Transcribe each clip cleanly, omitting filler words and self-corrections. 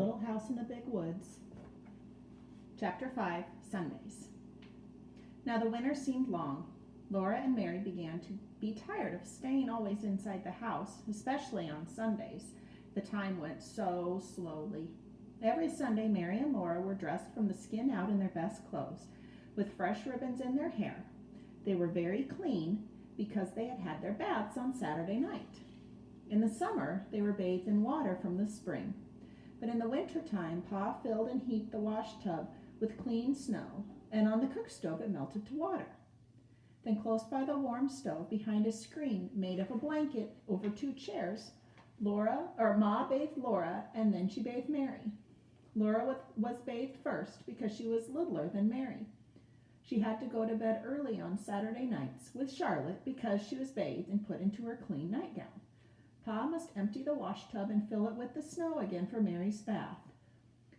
Little House in the Big Woods. Chapter 5, Sundays. Now the winter seemed long. Laura and Mary began to be tired of staying always inside the house, especially on Sundays. The time went so slowly. Every Sunday, Mary and Laura were dressed from the skin out in their best clothes, with fresh ribbons in their hair. They were very clean because they had had their baths on Saturday night. In the summer, they were bathed in water from the spring. But in the winter time, Pa filled and heaped the wash tub with clean snow, and on the cook stove it melted to water. Then close by the warm stove, behind a screen made of a blanket over two chairs, Ma bathed Laura, and then she bathed Mary. Laura was bathed first because she was littler than Mary. She had to go to bed early on Saturday nights with Charlotte because she was bathed and put into her clean nightgown. Pa must empty the wash tub and fill it with the snow again for Mary's bath.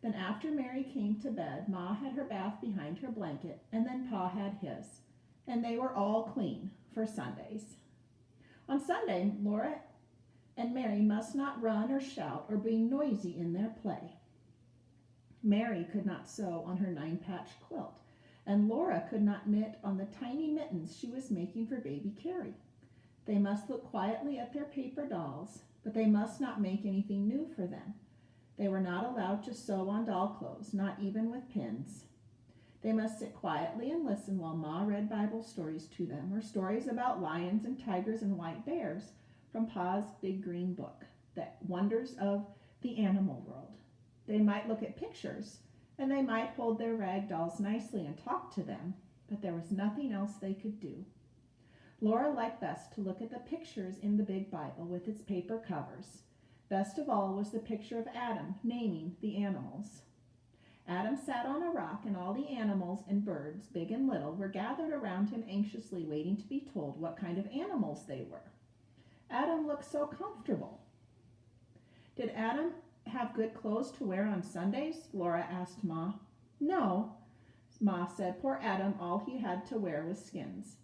Then after Mary came to bed, Ma had her bath behind her blanket, and then Pa had his. And they were all clean for Sundays. On Sunday, Laura and Mary must not run or shout or be noisy in their play. Mary could not sew on her 9-patch quilt, and Laura could not knit on the tiny mittens she was making for baby Carrie. They must look quietly at their paper dolls, but they must not make anything new for them. They were not allowed to sew on doll clothes, not even with pins. They must sit quietly and listen while Ma read Bible stories to them, or stories about lions and tigers and white bears from Pa's big green book, The Wonders of the Animal World. They might look at pictures, and they might hold their rag dolls nicely and talk to them, but there was nothing else they could do. Laura liked best to look at the pictures in the big Bible with its paper covers. Best of all was the picture of Adam naming the animals. Adam sat on a rock, and all the animals and birds, big and little, were gathered around him anxiously waiting to be told what kind of animals they were. Adam looked so comfortable. Did Adam have good clothes to wear on Sundays? Laura asked Ma. No, Ma said. Poor Adam, all he had to wear was skins.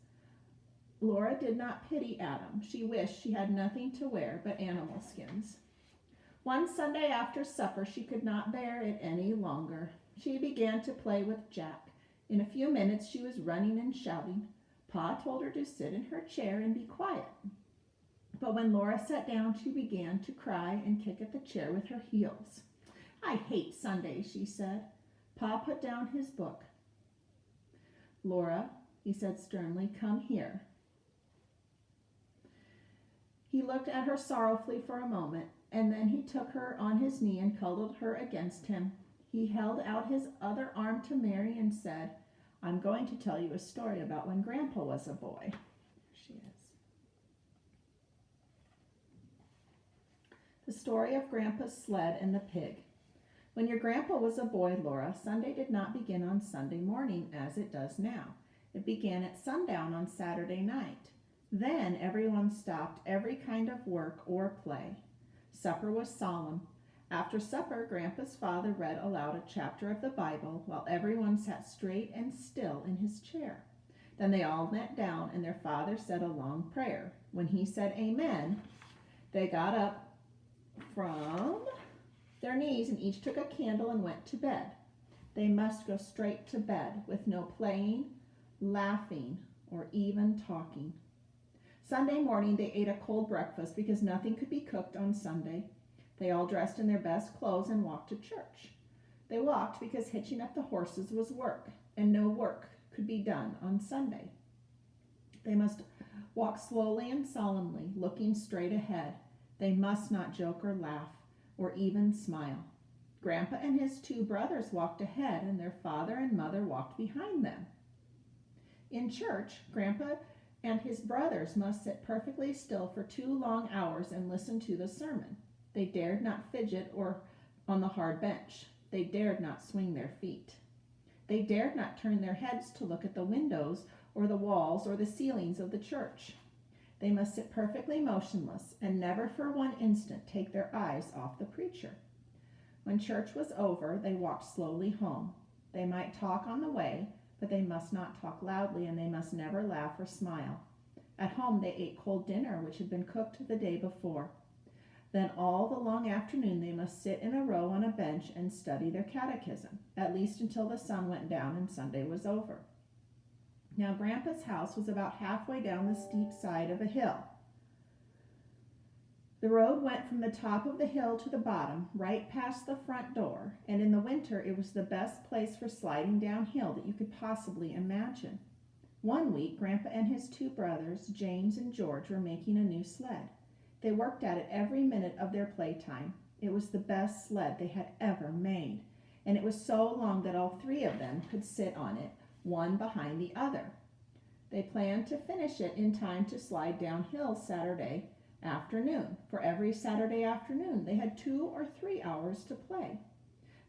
Laura did not pity Adam. She wished she had nothing to wear but animal skins. One Sunday after supper, she could not bear it any longer. She began to play with Jack. In a few minutes, she was running and shouting. Pa told her to sit in her chair and be quiet. But when Laura sat down, she began to cry and kick at the chair with her heels. I hate Sundays, she said. Pa put down his book. Laura, he said sternly, come here. He looked at her sorrowfully for a moment, and then he took her on his knee and cuddled her against him. He held out his other arm to Mary and said, I'm going to tell you a story about when Grandpa was a boy. There she is. The story of Grandpa's sled and the pig. When your grandpa was a boy, Laura, Sunday did not begin on Sunday morning as it does now. It began at sundown on Saturday night. Then everyone stopped every kind of work or play. Supper was solemn. After supper, Grandpa's father read aloud a chapter of the Bible while everyone sat straight and still in his chair. Then they all knelt down and their father said a long prayer. When he said amen, they got up from their knees and each took a candle and went to bed. They must go straight to bed with no playing, laughing, or even talking. Sunday morning, they ate a cold breakfast because nothing could be cooked on Sunday. They all dressed in their best clothes and walked to church. They walked because hitching up the horses was work, and no work could be done on Sunday. They must walk slowly and solemnly, looking straight ahead. They must not joke or laugh or even smile. Grandpa and his 2 brothers walked ahead, and their father and mother walked behind them. In church, Grandpa and his brothers must sit perfectly still for 2 long hours and listen to the sermon. They dared not fidget or on the hard bench. They dared not swing their feet. They dared not turn their heads to look at the windows or the walls or the ceilings of the church. They must sit perfectly motionless and never for one instant take their eyes off the preacher. When church was over, they walked slowly home. They might talk on the way, but they must not talk loudly, and they must never laugh or smile. At home, they ate cold dinner, which had been cooked the day before. Then all the long afternoon they must sit in a row on a bench and study their catechism, at least until the sun went down and Sunday was over. Now Grandpa's house was about halfway down the steep side of a hill. The road went from the top of the hill to the bottom, right past the front door, and in the winter it was the best place for sliding downhill that you could possibly imagine. One week, Grandpa and his two brothers, James and George, were making a new sled. They worked at it every minute of their playtime. It was the best sled they had ever made, and it was so long that all three of them could sit on it, one behind the other. They planned to finish it in time to slide downhill Saturday afternoon. For every Saturday afternoon, they had 2 or 3 hours to play.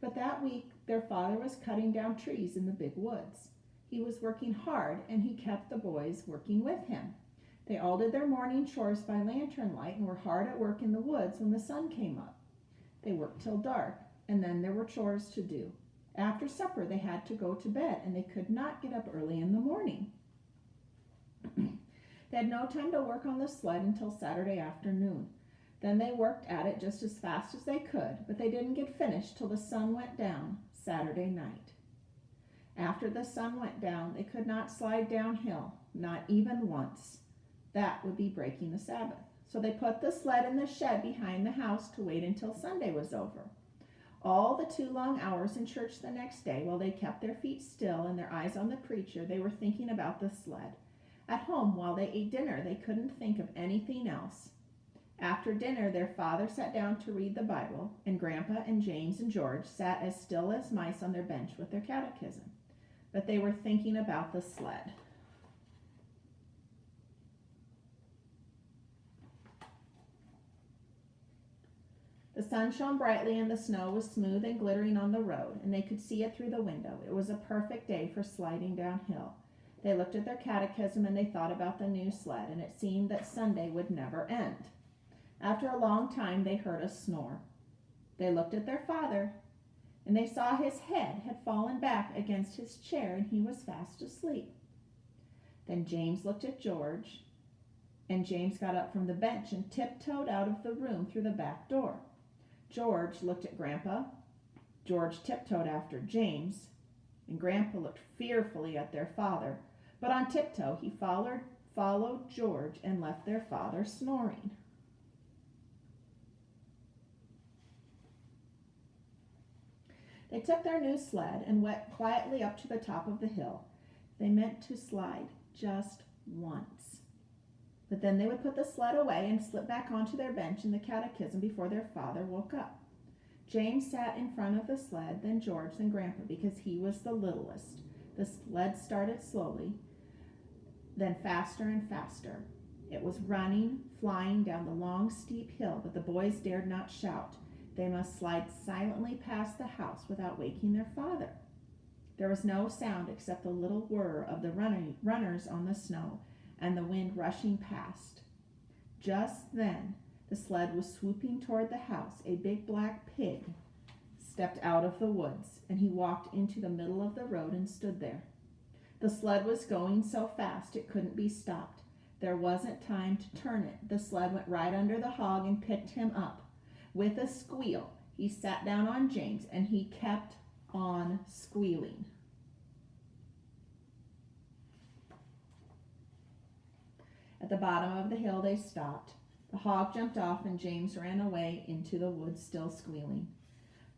But that week, their father was cutting down trees in the big woods. He was working hard, and he kept the boys working with him. They all did their morning chores by lantern light and were hard at work in the woods when the sun came up. They worked till dark, and then there were chores to do. After supper, they had to go to bed, and they could not get up early in the morning. They had no time to work on the sled until Saturday afternoon. Then they worked at it just as fast as they could, but they didn't get finished till the sun went down Saturday night. After the sun went down, they could not slide downhill, not even once. That would be breaking the Sabbath. So they put the sled in the shed behind the house to wait until Sunday was over. All the 2 long hours in church the next day, while they kept their feet still and their eyes on the preacher, they were thinking about the sled. At home, while they ate dinner, they couldn't think of anything else. After dinner, their father sat down to read the Bible, and Grandpa and James and George sat as still as mice on their bench with their catechism. But they were thinking about the sled. The sun shone brightly and the snow was smooth and glittering on the road, and they could see it through the window. It was a perfect day for sliding downhill. They looked at their catechism and they thought about the new sled, and it seemed that Sunday would never end. After a long time, they heard a snore. They looked at their father, and they saw his head had fallen back against his chair, and he was fast asleep. Then James looked at George, and James got up from the bench and tiptoed out of the room through the back door. George looked at Grandpa. George tiptoed after James, and Grandpa looked fearfully at their father. But on tiptoe, he followed George and left their father snoring. They took their new sled and went quietly up to the top of the hill. They meant to slide just once. But then they would put the sled away and slip back onto their bench in the catechism before their father woke up. James sat in front of the sled, then George, then Grandpa, because he was the littlest. The sled started slowly, then faster and faster. It was running, flying down the long, steep hill, but the boys dared not shout. They must slide silently past the house without waking their father. There was no sound except the little whir of the runners on the snow and the wind rushing past. Just then, the sled was swooping toward the house. A big black pig stepped out of the woods, and he walked into the middle of the road and stood there. The sled was going so fast it couldn't be stopped. There wasn't time to turn it. The sled went right under the hog and picked him up. With a squeal, he sat down on James, and he kept on squealing. At the bottom of the hill, they stopped. The hog jumped off, and James ran away into the woods, still squealing.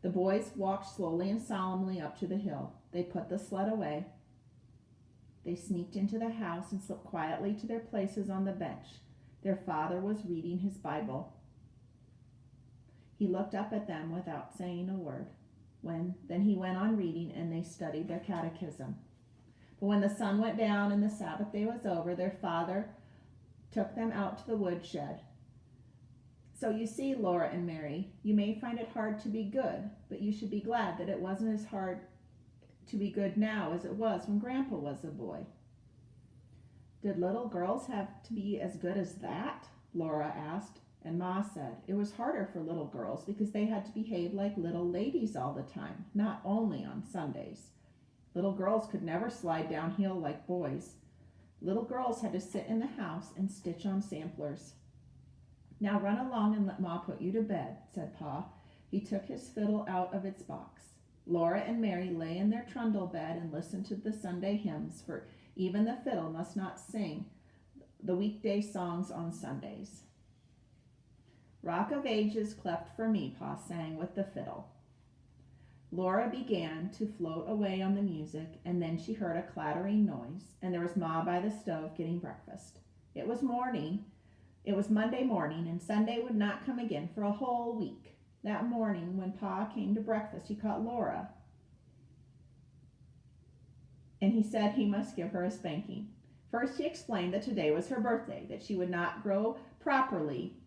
The boys walked slowly and solemnly up to the hill. They put the sled away. They sneaked into the house and slipped quietly to their places on the bench. Their father was reading his Bible. He looked up at them without saying a word. Then he went on reading, and they studied their catechism. But when the sun went down and the Sabbath day was over, their father took them out to the woodshed. So you see, Laura and Mary, you may find it hard to be good, but you should be glad that it wasn't as hard to be good now as it was when Grandpa was a boy. Did little girls have to be as good as that? Laura asked, and Ma said it was harder for little girls because they had to behave like little ladies all the time, not only on Sundays. Little girls could never slide downhill like boys. Little girls had to sit in the house and stitch on samplers. "Now run along and let Ma put you to bed," said Pa. He took his fiddle out of its box. Laura and Mary lay in their trundle bed and listened to the Sunday hymns, for even the fiddle must not sing the weekday songs on Sundays. "Rock of Ages, cleft for me," Pa sang with the fiddle. Laura began to float away on the music, and then she heard a clattering noise, and there was Ma by the stove getting breakfast. It was Monday morning, and Sunday would not come again for a whole week. That morning, when Pa came to breakfast, he caught Laura, and he said he must give her a spanking. First, he explained that today was her birthday, that she would not grow properly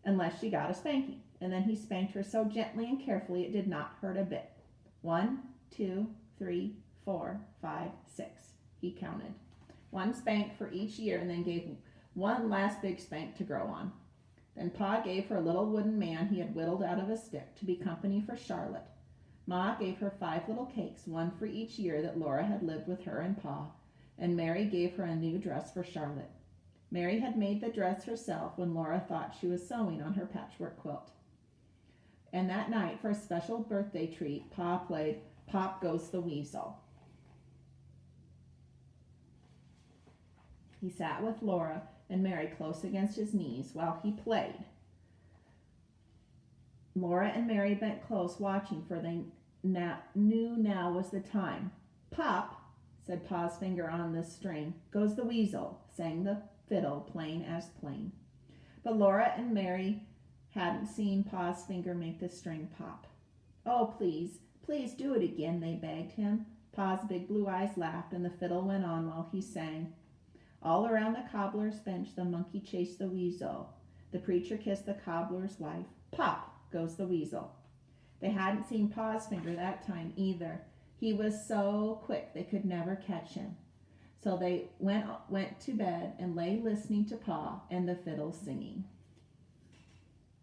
unless she got a spanking. And then he spanked her so gently and carefully it did not hurt a bit. 1, 2, 3, 4, 5, 6. He counted. 1 spank for each year, and then gave one last big spank to grow on. Then Pa gave her a little wooden man he had whittled out of a stick to be company for Charlotte. Ma gave her 5 little cakes, 1 for each year that Laura had lived with her and Pa, and Mary gave her a new dress for Charlotte. Mary had made the dress herself when Laura thought she was sewing on her patchwork quilt. And that night, for a special birthday treat, Pa played Pop Goes the Weasel. He sat with Laura and Mary close against his knees while he played. Laura and Mary bent close, watching, for they knew now was the time. "Pop," said Pa's finger on the string, "goes the weasel," sang the fiddle, plain as plain. But Laura and Mary hadn't seen Pa's finger make the string pop. "Oh, please, please do it again," they begged him. Pa's big blue eyes laughed, and the fiddle went on while he sang. All around the cobbler's bench the monkey chased the weasel. The preacher kissed the cobbler's wife. Pop goes the weasel. They hadn't seen Pa's finger that time either. He was so quick they could never catch him. So they went to bed and lay listening to Pa and the fiddle singing.